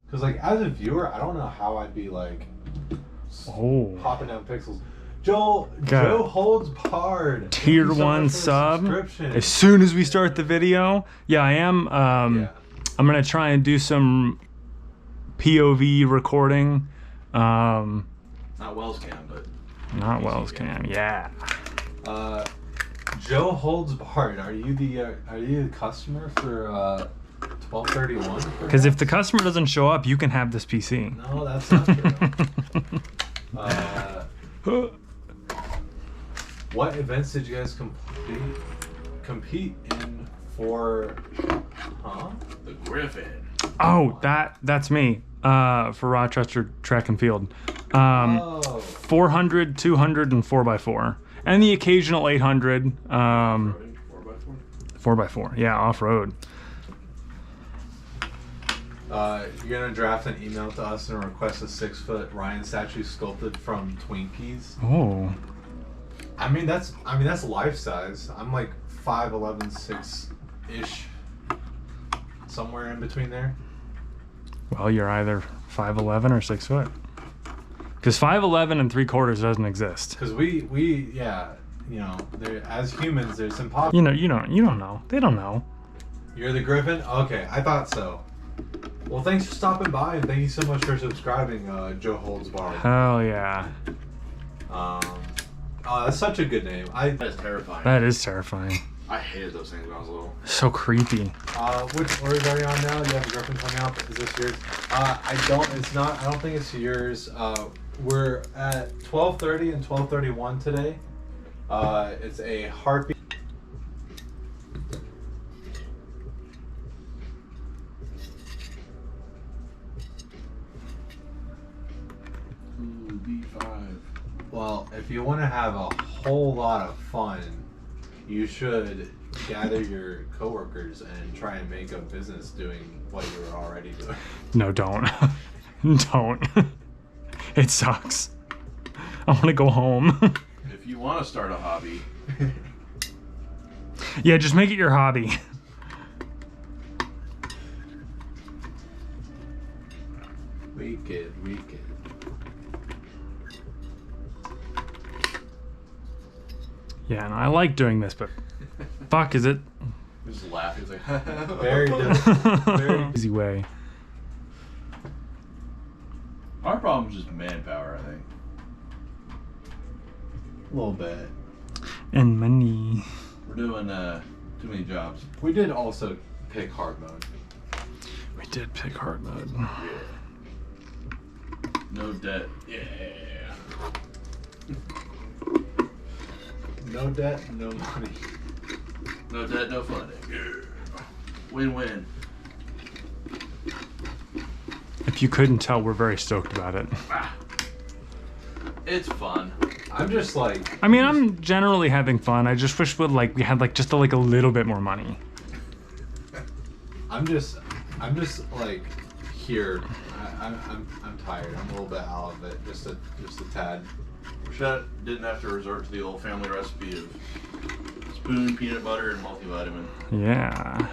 Because like as a viewer, I don't know how I'd be like popping down pixels. Joe holds hard. Tier 1 sub. As soon as we start the video, yeah, I am. I'm gonna try and do some POV recording. Not Wells Cam, but not Wells Cam. Yeah. Joe holds hard. Are you the customer for 1231? Because if the customer doesn't show up, you can have this PC. No, that's not true. What events did you guys compete in for? The Griffin. Oh, that's me. For Rochester Track and Field. 400, 200, and 4x4. And the occasional 800. 4x4. Yeah, off-road. You're gonna draft an email to us and request a 6-foot Ryan statue sculpted from Twinkies. Oh. I mean that's life size. I'm like 5'11", 6-ish, somewhere in between there. Well, you're either 5'11" or 6 foot. Because 5'11" and 3/4 doesn't exist. Because we as humans, there's impossible. You don't know. They don't know. You're the Griffin? Okay, I thought so. Well, thanks for stopping by, and thank you so much for subscribing, Joe Holds Bar. Hell yeah. That's such a good name. That is terrifying. That is terrifying. I hated those things when I was little. So creepy. Which orders are you on now? You have a Griffin coming up. Is this yours? I don't think it's yours. We're at 12:30 and 12:31 today. It's a heartbeat. Ooh, V5. Well, if you want to have a whole lot of fun, you should gather your coworkers and try and make a business doing what you were already doing. No, don't. Don't. It sucks. I want to go home. If you want to start a hobby. Yeah, just make it your hobby. Wicked. Yeah, and I like doing this, but fuck, is it? Just laugh. He's like, Very different. Very easy way. Our problem is just manpower, I think. A little bit. And money. We're doing too many jobs. We did also pick hard mode. We did pick hard mode. Yeah. No debt. Yeah. No debt, no money. No debt, no funding. Yeah. Win-win. If you couldn't tell, we're very stoked about it. It's fun. I'm just like... I mean, I'm generally having fun. I just wish we had just a little bit more money. I'm just like here. I'm tired. I'm a little bit out of it. Just a tad. Wish I didn't have to resort to the old family recipe of spoon, peanut butter, and multivitamin. Yeah.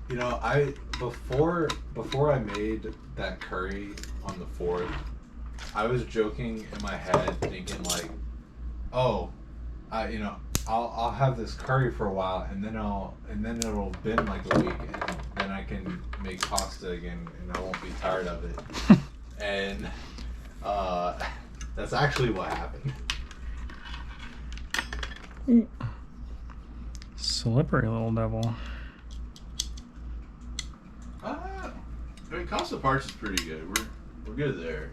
You know, before I made that curry on the 4th, I was joking in my head, thinking like, oh, I'll have this curry for a while, and then it'll been like a week, and then I can make pasta again, and I won't be tired of it. And that's actually what happened. Slippery little devil. I mean, cost of parts is pretty good. We're good there.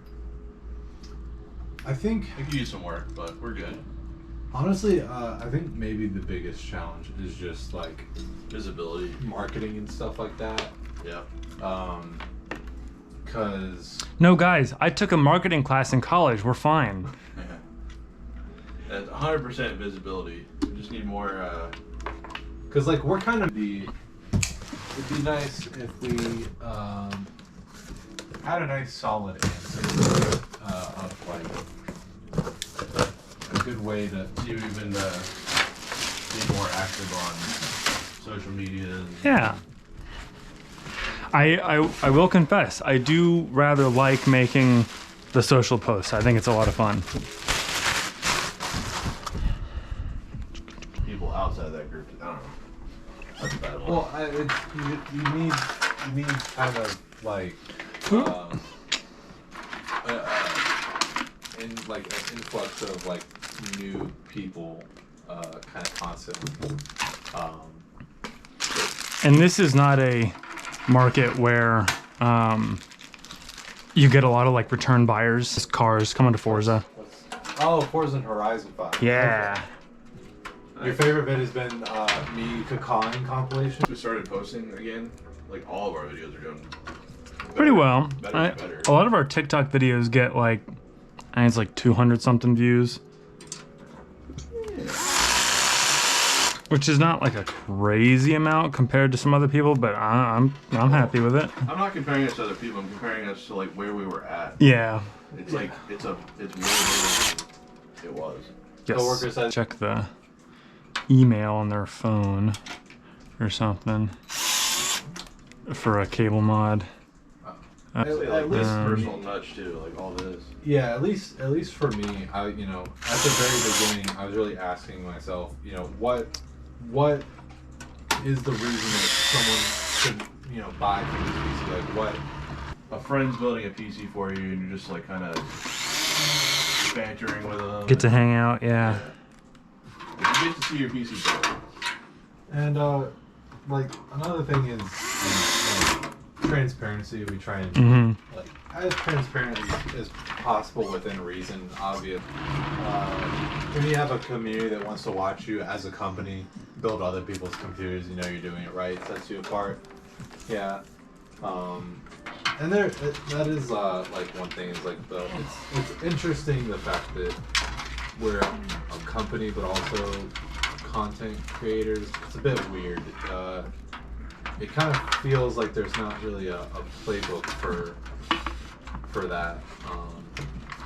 I think I could use some work, but we're good. Honestly, I think maybe the biggest challenge is just like Visibility, marketing and stuff like that. Yeah. Cause No, guys, I took a marketing class in college. We're fine. That's 100% visibility. We just need more. Cause like we're kind of it'd be nice if we had a nice solid answer of like a good way to You even be more active on social media. Yeah. I will confess, I do rather like making the social posts. I think it's a lot of fun. People outside that group, I don't know. That's a bad one. Well, you need kind of like in like an influx of like new people kind of constantly. And this is not a market where you get a lot of like return buyers, cars coming to Forza. Oh, Forza Horizon 5. Yeah. Okay. Your favorite vid has been me cacawing compilation? We started posting again. Like all of our videos are doing better, Pretty well. Better. A lot of our TikTok videos get like, I think it's like 200 something views. Yeah. Which is not like a crazy amount compared to some other people, but I'm happy with it. I'm not comparing us to other people. I'm comparing us to like where we were at. Yeah. It's like it's way bigger than it was. Yes. Coworker said, check the email on their phone or something for a cable mod. At least personal touch too, like all this. Yeah, at least for me, I at the very beginning, I was really asking myself, what is the reason that someone should buy from this PC? Like what? A friend's building a PC for you, and you're just like kind of bantering with them. Get to hang out, yeah. You get to see your PC build. And like another thing is transparency. We try and like as transparent as possible within reason. Obvious. When you have a community that wants to watch you as a company build other people's computers, you're doing it right. Sets you apart. Yeah. And that is like one thing is like it's interesting the fact that we're a company but also content creators. It's a bit weird. It kind of feels like there's not really a playbook for that.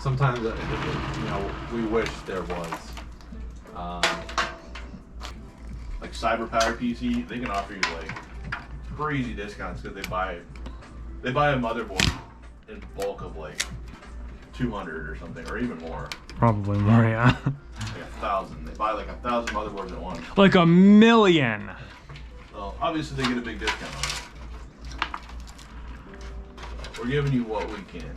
Sometimes we wish there was. Like CyberPower PC, they can offer you like crazy discounts because they buy a motherboard in bulk of like 200 or something, or even more. Probably more, yeah. Like 1,000. They buy like 1,000 motherboards at once. Like 1,000,000. Well, obviously they get a big discount on it. So we're giving you what we can.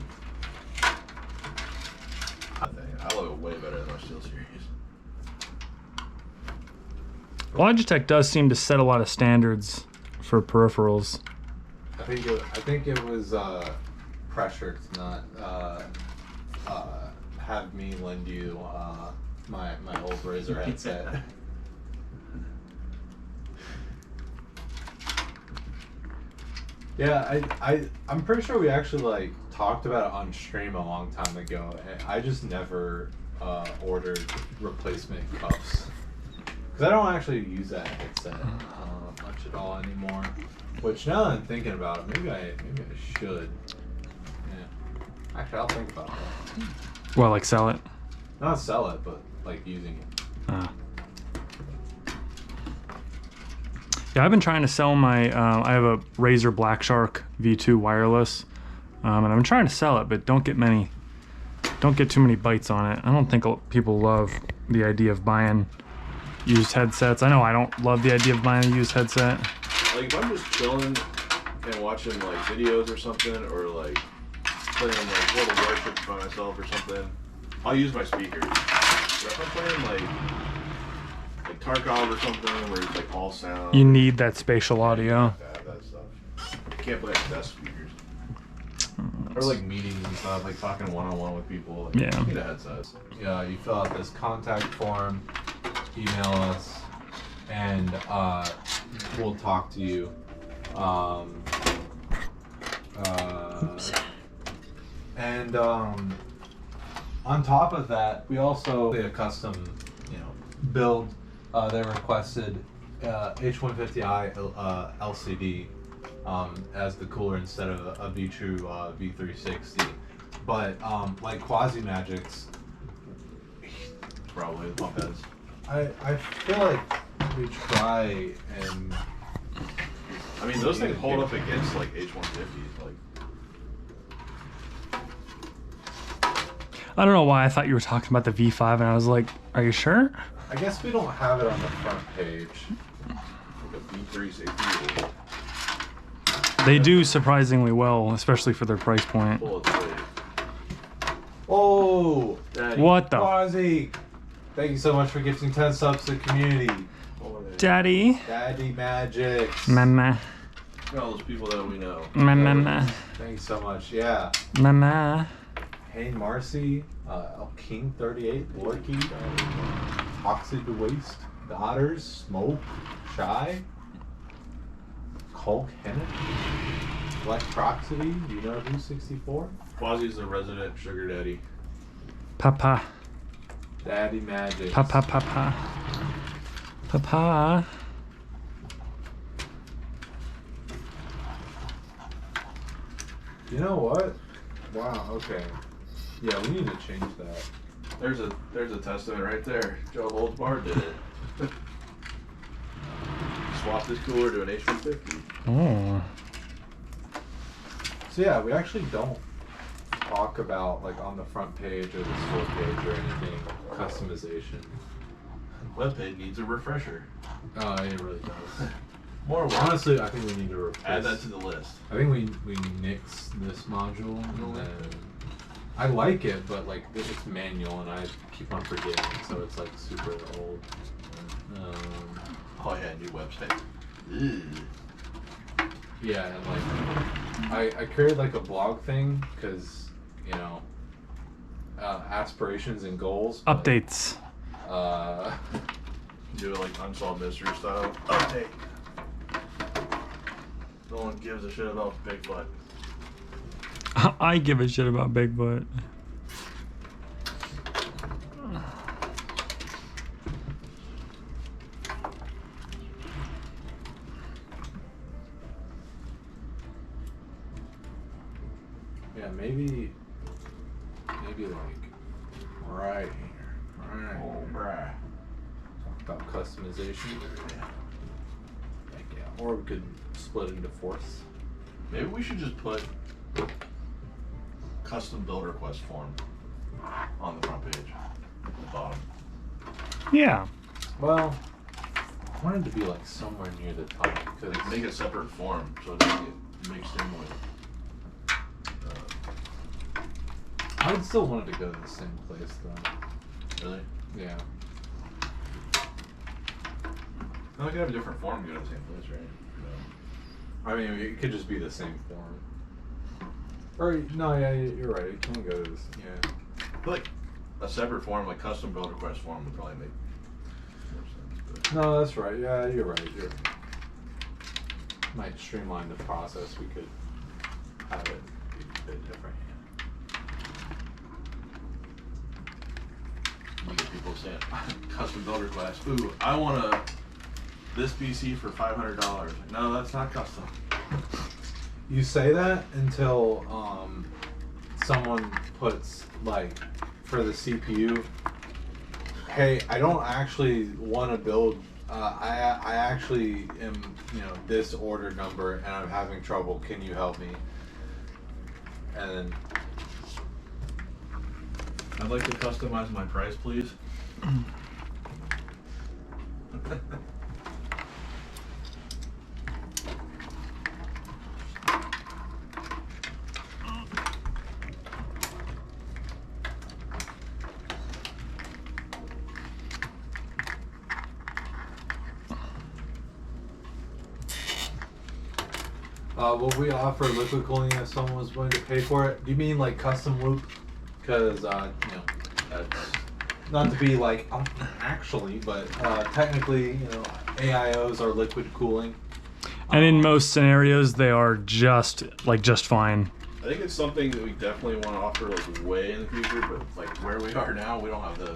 I love it way better than our SteelSeries. Logitech does seem to set a lot of standards for peripherals. I think it was pressure to not have me lend you my old Razer headset. Yeah, I'm pretty sure we actually like talked about it on stream a long time ago. I just never ordered replacement cuffs because I don't actually use that headset much at all anymore. Which now that I'm thinking about it, maybe I should. Yeah, actually I'll think about that. Well, like sell it? Not sell it, but like using it. Yeah, I've been trying to sell my, I have a Razer Black Shark V2 wireless, and I'm trying to sell it, but don't get too many bites on it. I don't think people love the idea of buying used headsets. I know I don't love the idea of buying a used headset. Like if I'm just chilling and watching like videos or something, or like playing like World of Warcraft by myself or something, I'll use my speakers. But if I'm playing like Tarkov or something where it's like all sound, You need that spatial audio. that stuff. You can't play at desk speakers. Or like meetings and stuff, like talking one-on-one with people. Like, Yeah. You need a headset. Yeah, you fill out this contact form, email us, and we'll talk to you. And on top of that, we also a custom, build. They requested H150i LCD as the cooler instead of a Vetroo V360. But like Quasi Magic's, Probably the pump heads. I feel like we try and I mean, those things hold up against like H150s. Like, I don't know why I thought you were talking about the V5, and I was like, are you sure? I guess we don't have it on the front page. like a V3 safety. They do surprisingly well, especially for their price point. Full of weight. Oh, Daddy. What the? Quasi! Thank you so much for gifting 10 subs to the community. Daddy? Daddy Magics. Mama. All those people that we know. Mama. Thank you so much. Yeah. Mama. Hey Marcy, King 38, Lorky, Toxic to Waste, Daughters, Smoke, Shy, Hulk Hennet, Black Proxity, you know who's 64? Quasi's the resident sugar daddy. Papa. Daddy Magic. Papa. Papa. Papa. You know what? Wow, okay. Yeah, we need to change that. There's a testament right there. Joe Holtzbar did it. Swap this cooler to an H150. Oh. So yeah, we actually don't talk about like on the front page or the store page or anything customization. Webpage needs a refresher. Oh, it really does. More work. Honestly, I think we need to replace. Add that to the list. I think we nix this module and then I like it, but like it's manual and I keep on forgetting, so it's like super old. Oh yeah, new website. Yeah, and like I created like a blog thing because you know aspirations and goals. But, Updates. Do it like Unsolved Mystery style. Update. No one gives a shit about Bigfoot. I give a shit about Bigfoot. Yeah, maybe like right here. Right. Oh, bruh. Talk about customization. Like, yeah, or we could split into fourths. Maybe we should just put custom build request form on the front page, at the bottom. Yeah. Well, I wanted to be like somewhere near the top because Like make a separate form so it doesn't get mixed in with. I would still want it to go to the same place though. Really? Yeah. No, we could have a different form to go to the same place, right? I mean, it could just be the same form. Or no, yeah, you're right. It can go to this. Yeah. Like a separate form, like custom build request form, would probably make more sense. But No, that's right. Yeah, you're right. You're right. Might streamline the process. We could have it be a bit different. you get people saying custom build request. Ooh, I want this PC for $500. No, that's not custom. You say that until someone puts like for the CPU. Hey, I don't actually want to build. I actually am, this order number and I'm having trouble. Can you help me? And then I'd like to customize my price, please. will we offer liquid cooling if someone was willing to pay for it? Do you mean like custom loop? Because that's not to be like actually, but technically, AIOs are liquid cooling. And in most scenarios, they are just fine. I think it's something that we definitely want to offer like way in the future, but like where we are now, we don't have the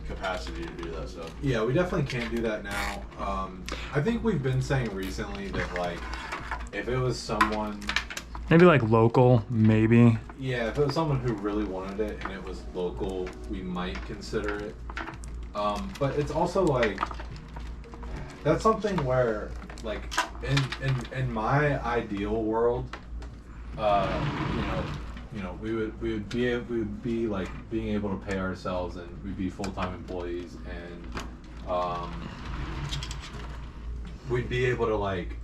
capacity to do that stuff. Yeah, we definitely can't do that now. I think we've been saying recently that like if it was someone, Maybe like local, maybe. yeah, if it was someone who really wanted it and it was local, we might consider it. But it's also like that's something where like in my ideal world, we would be like being able to pay ourselves, and we'd be full-time employees, and we'd be able to like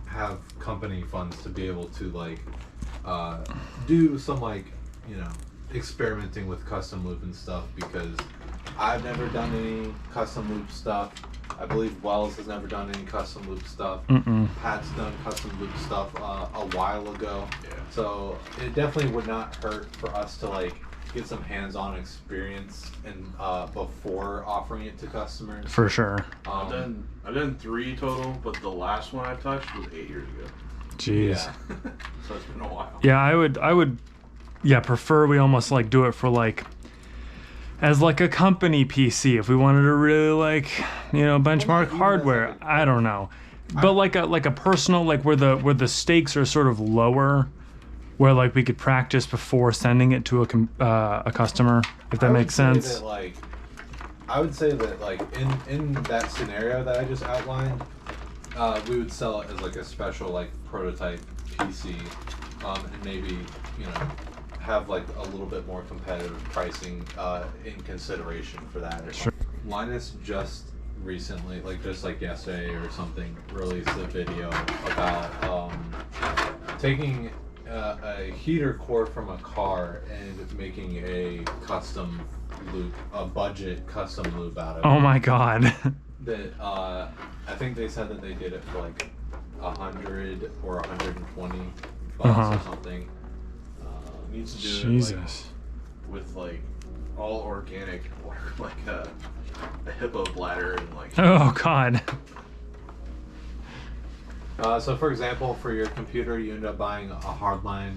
have company funds to be able to like do some like experimenting with custom loop and stuff, because I've never done any custom loop stuff. I believe Wells has never done any custom loop stuff. Pat's done custom loop stuff a while ago. Yeah. So it definitely would not hurt for us to like get some hands-on experience and before offering it to customers. For sure. I've done 3 total, but the last one I touched was 8 years ago. Jeez. Yeah. So it's been a while. Yeah, I would prefer we almost like do it for like as like a company PC if we wanted to really like benchmark hardware. I don't know, but like a personal, like where the stakes are sort of lower, where like we could practice before sending it to a customer, if that makes sense. I would say that like in that scenario that I just outlined, we would sell it as like a special like prototype PC, and maybe have like a little bit more competitive pricing in consideration for that. Sure. Linus just recently, just like yesterday or something, released a video about taking a heater core from a car and making a custom loop, a budget custom loop out of it. Oh my god. That I think they said that they did it for like 100 or 120 bucks or something. Needs to do Jesus. it with like all organic, or like a hippo bladder and like. Oh god. So for example, for your computer, you end up buying a hardline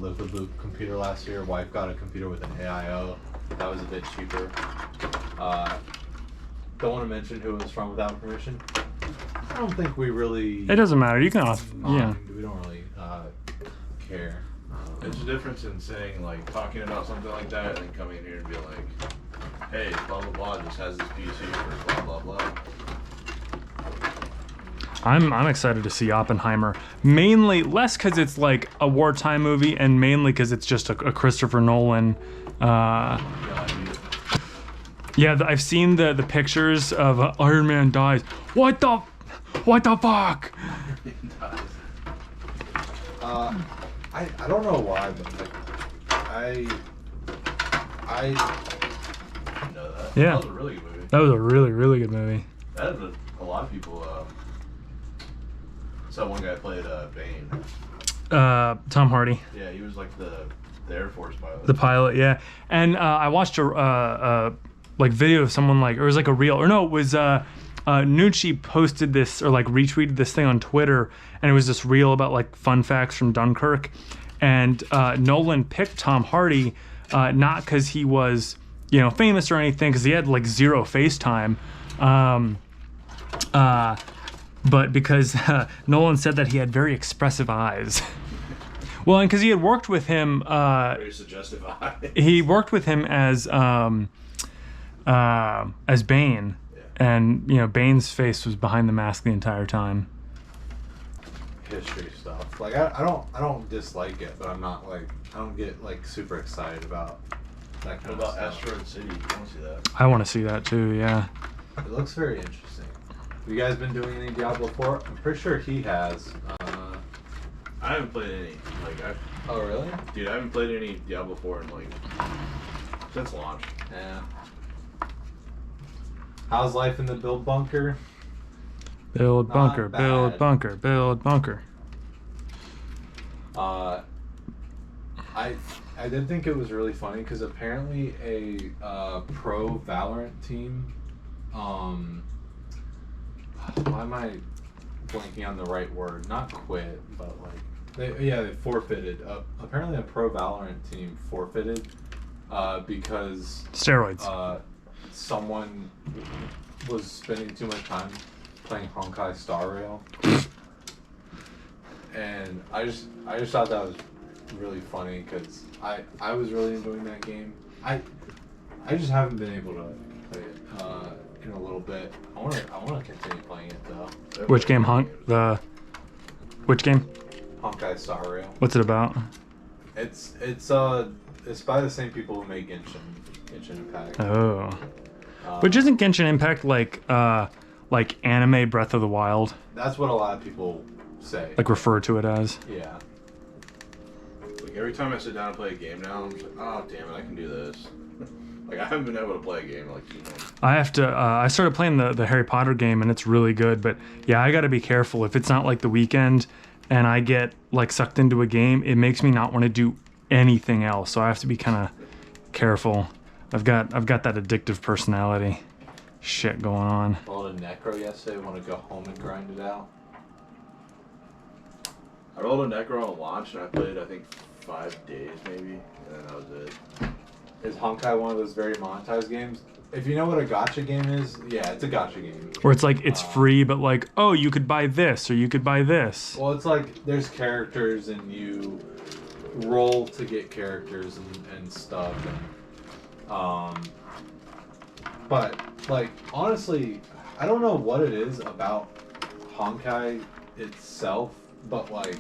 liquid loop computer last year. Wife got a computer with an AIO. That was a bit cheaper. Don't want to mention who it was from without permission. I don't think we really. It doesn't matter. You can yeah. We don't really care. There's a difference in saying like talking about something like that and then coming in here and be like, hey, blah blah blah just has this PC for blah blah blah. I'm excited to see Oppenheimer, mainly less because it's like a wartime movie, and mainly because it's just a Christopher Nolan. Yeah, I've seen the pictures of Iron Man dies. What the fuck? I don't know why, but like I know that. Yeah. That was a really good movie. That was a really, really good movie. That was a lot of people. So one guy played Bane. Tom Hardy. Yeah, he was like the Air Force pilot. The pilot, yeah. And I watched a like video of someone like, or it was like a reel, or no, it was Nucci posted this or like retweeted this thing on Twitter, and it was this reel about like fun facts from Dunkirk, and Nolan picked Tom Hardy not because he was famous or anything, because he had like 0 FaceTime, but because Nolan said that he had very expressive eyes. Well, and because he had worked with him, very suggestive eyes. He worked with him as Bane. And Bane's face was behind the mask the entire time. History stuff. Like I don't dislike it, but I'm not like, I don't get like super excited about that kind What of about stuff. Asteroid City? You want to see that? I want to see that too. Yeah. It looks very interesting. Have you guys been doing any Diablo 4? I'm pretty sure he has. I haven't played any. Oh really? Dude, I haven't played any Diablo 4 in since launch. Yeah. How's life in the build bunker? Build bunker, Not build bad. bunker, build bunker. I did think it was really funny because apparently a pro Valorant team, why am I blanking on the right word? Not quit, but like they forfeited. Apparently a pro Valorant team forfeited because Steroids. Someone was spending too much time playing Honkai Star Rail, and I just thought that was really funny because I was really enjoying that game. I just haven't been able to play it in a little bit. I wanna continue playing it though. Which game, which game? Honkai Star Rail. What's it about? It's by the same people who make Genshin Impact. Oh. Which isn't Genshin Impact like anime Breath of the Wild? That's what a lot of people say. Like refer to it as? Yeah. Like every time I sit down and play a game now, I'm just like, oh damn it, I can do this. Like I haven't been able to play a game in like 2 months. I have to. I started playing the Harry Potter game, and it's really good. But yeah, I got to be careful. If it's not like the weekend, and I get like sucked into a game, it makes me not want to do anything else. So I have to be kind of careful. I've got that addictive personality shit going on. I rolled a Necro yesterday. Want to go home and grind it out? I rolled a Necro on launch and I played I think 5 days maybe, and then that was it. Is Honkai one of those very monetized games? If you know what a gacha game is, yeah, it's a gacha game. Where it's like it's free, but like, oh, you could buy this or you could buy this. Well, it's like there's characters and you roll to get characters and stuff. And, but like honestly, I don't know what it is about Honkai itself, but like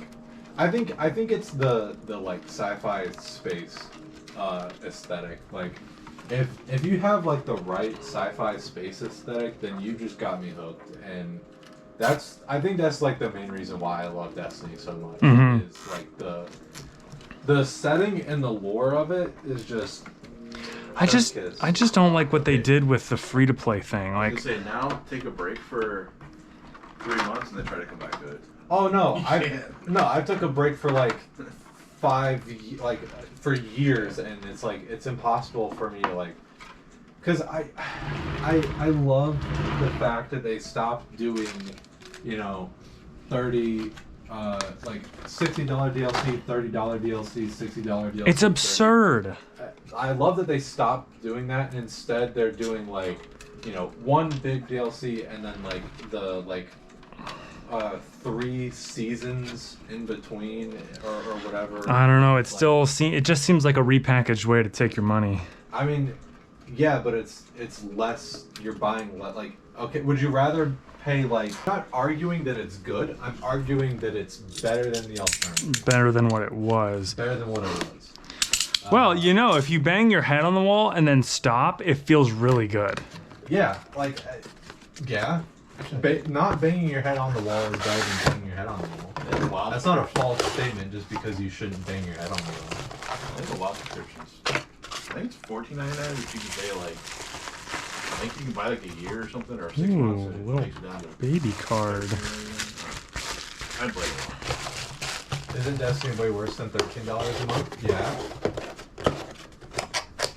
I think it's the like sci-fi space aesthetic. Like if you have like the right sci-fi space aesthetic, then you just got me hooked. And I think that's like the main reason why I love Destiny so much. Mm-hmm. Is like the setting and the lore of it is just I just don't like what they did with the free to play thing. I Like, was gonna say now take a break for 3 months and then try to come back to it. oh no, I took a break for like for years, and it's like it's impossible for me to like, because I love the fact that they stopped doing, you know, 30 like $60 DLC, $30 DLC, $60 DLC. it's absurd. I love that they stopped doing that, and instead they're doing like, you know, one big DLC and then like the 3 seasons in between or whatever. I don't know. It Like, it just seems like a repackaged way to take your money. I mean, yeah, but it's less. You're buying like, okay. Would you rather pay like? I'm not arguing that it's good. I'm arguing that it's better than the alternative. Better than what it was. Better than what it was. Well, you know, if you bang your head on the wall and then stop, it feels really good. Yeah, like, yeah. Not banging your head on the wall is better than banging your head on the wall. Yeah, WoW That's not a false statement just because you shouldn't bang your head on the wall. I think the WoW subscriptions. I think it's $14.99, which you can pay like. I think you can buy like a year or something, or 6 Ooh, months, and it little takes it down to baby card. I play it. Isn't Destiny way worse than $13 a month? Yeah.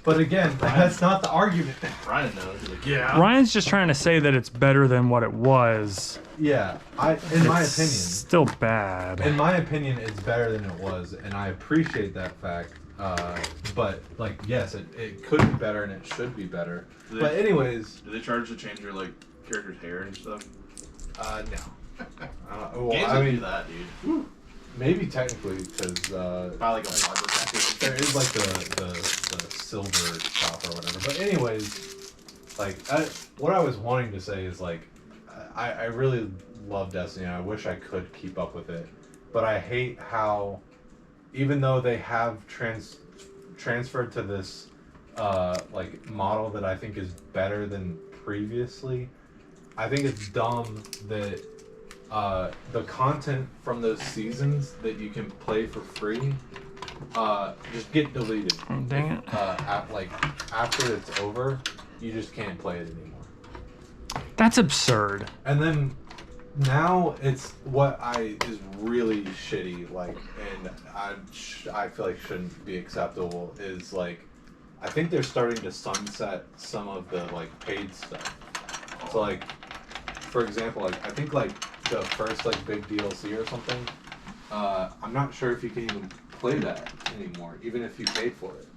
But again, that's not the argument. Ryan knows. He's like, yeah. Ryan's just trying to say that it's better than what it was. Yeah, in my It's opinion. still bad. In my opinion, it's better than it was, and I appreciate that fact. But like, yes, it could be better and it should be better. But anyways, Do they charge to change your like character's hair and stuff? no. Well, Games I that mean, do that, dude. maybe technically because Buy like a barber package. there is like the silver shop or whatever. But anyways, like what I was wanting to say is like I really love Destiny. And I wish I could keep up with it, but I hate how even though they have transferred to this like model that I think is better than previously, I think it's dumb that the content from those seasons that you can play for free just get deleted. Oh, dang it. Like after it's over, you just can't play it anymore. That's absurd. And then now it's what is really shitty, like, and I feel like shouldn't be acceptable is like, I think they're starting to sunset some of the like paid stuff. So like, for example, like I think like the first like big DLC or something, I'm not sure if you can even play that anymore, even if you paid for it.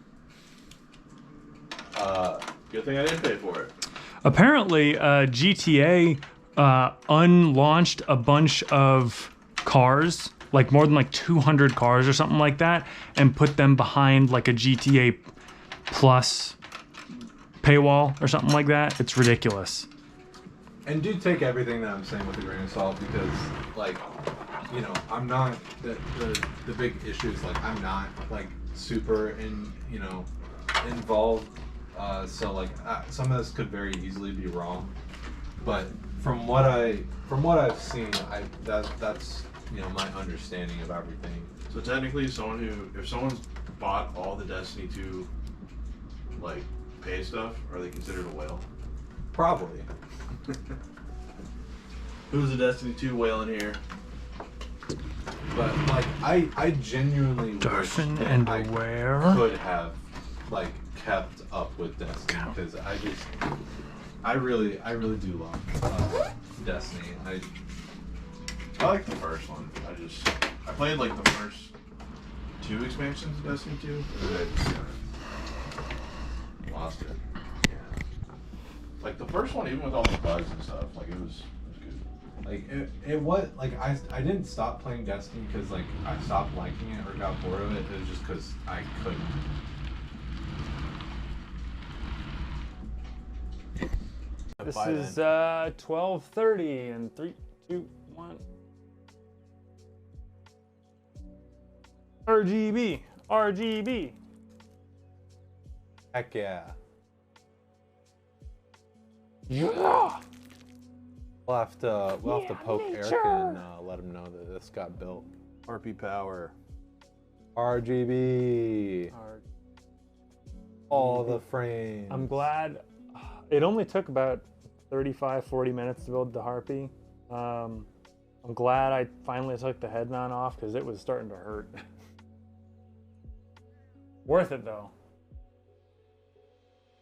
Good thing I didn't pay for it. Apparently, GTA unlaunched a bunch of cars, like more than like 200 cars or something like that, and put them behind like a GTA Plus paywall or something like that. It's ridiculous. And do take everything that I'm saying with a grain of salt because, like, you know, I'm not the big issue is like I'm not like super involved. So like some of this could very easily be wrong, but from what I've seen, that's my understanding of everything. So technically, if someone's bought all the Destiny 2 like pay stuff, are they considered a whale? Probably. Who's a Destiny 2 whale in here? But like I genuinely Dolphin wish that and I where? could have like kept up with Destiny because I really do love Destiny. I like the first one. I played like the first 2 expansions of Destiny 2, and then I lost it. Yeah. Like the first one, even with all the bugs and stuff, like it was good. Like it was like I didn't stop playing Destiny because like I stopped liking it or got bored of it. It was just because I couldn't. This is 12:30 and 3, 2, 1. RGB. Heck yeah. Yeah. We'll have to poke Eric and let him know that this got built. RP power. RGB. All the frames. I'm glad it only took about 35-40 minutes to build the Harpy. I'm glad I finally took the head mount off because it was starting to hurt. Worth it though.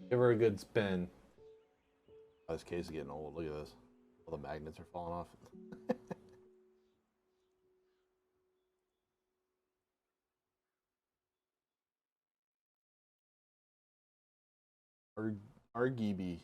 Give her a good spin. Oh, this case is getting old. Look at this. All the magnets are falling off. RGB.